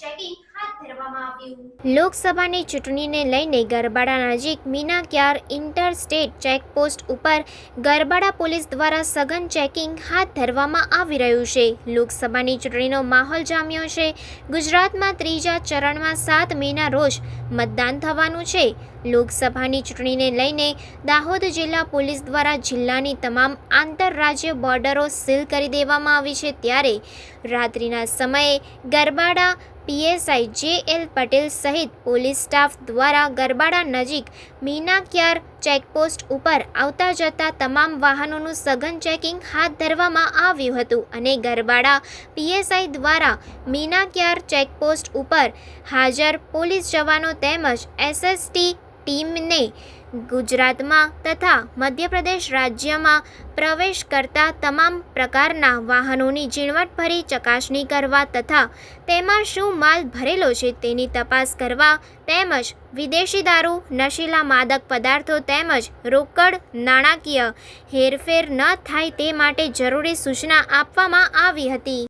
Checking હાથ ધરવામાં આવ્યું. લોકસભાની ચૂંટણીને લઈને ગરબાડા નજીક મીનાક્યાર ઇન્ટરસ્ટેટ ચેકપોસ્ટ ઉપર ગરબાડા પોલીસ દ્વારા સઘન ચેકિંગ હાથ ધરવામાં આવી રહ્યું છે. લોકસભાની ચૂંટણીનો માહોલ જામ્યો છે. ગુજરાતમાં ત્રીજા ચરણમાં 7 મેના રોજ મતદાન થવાનું છે. લોકસભાની ચૂંટણીને લઈને દાહોદ જિલ્લા પોલીસ દ્વારા જિલ્લાની તમામ આંતરરાજ્ય બોર્ડરો સીલ કરી દેવામાં આવી છે. ત્યારે રાત્રિના સમયે ગરબાડા પીએસઆઈ જે.એલ. પટેલ સહિત પોલીસ સ્ટાફ દ્વારા ગરબાડા નજીક મીનાક્યાર ચેકપોસ્ટ ઉપર આવતા જતા તમામ વાહનોનું સઘન ચેકિંગ હાથ ધરવામાં આવ્યું હતું અને ગરબાડા પીએસઆઈ દ્વારા મીનાક્યાર ચેકપોસ્ટ ઉપર હાજર પોલીસ જવાનો તેમજ એસએસટી ટીમને ગુજરાતમાં તથા મધ્યપ્રદેશ રાજ્યમાં પ્રવેશ કરતા તમામ પ્રકારના વાહનોની ઝીણવટભરી ચકાસણી કરવા તથા તેમાં શું માલ ભરેલો છે તેની તપાસ કરવા તેમજ વિદેશી દારૂ, નશીલા માદક પદાર્થો તેમજ રોકડ નાણાકીય હેરફેર ન થાય તે માટે જરૂરી સૂચના આપવામાં આવી હતી.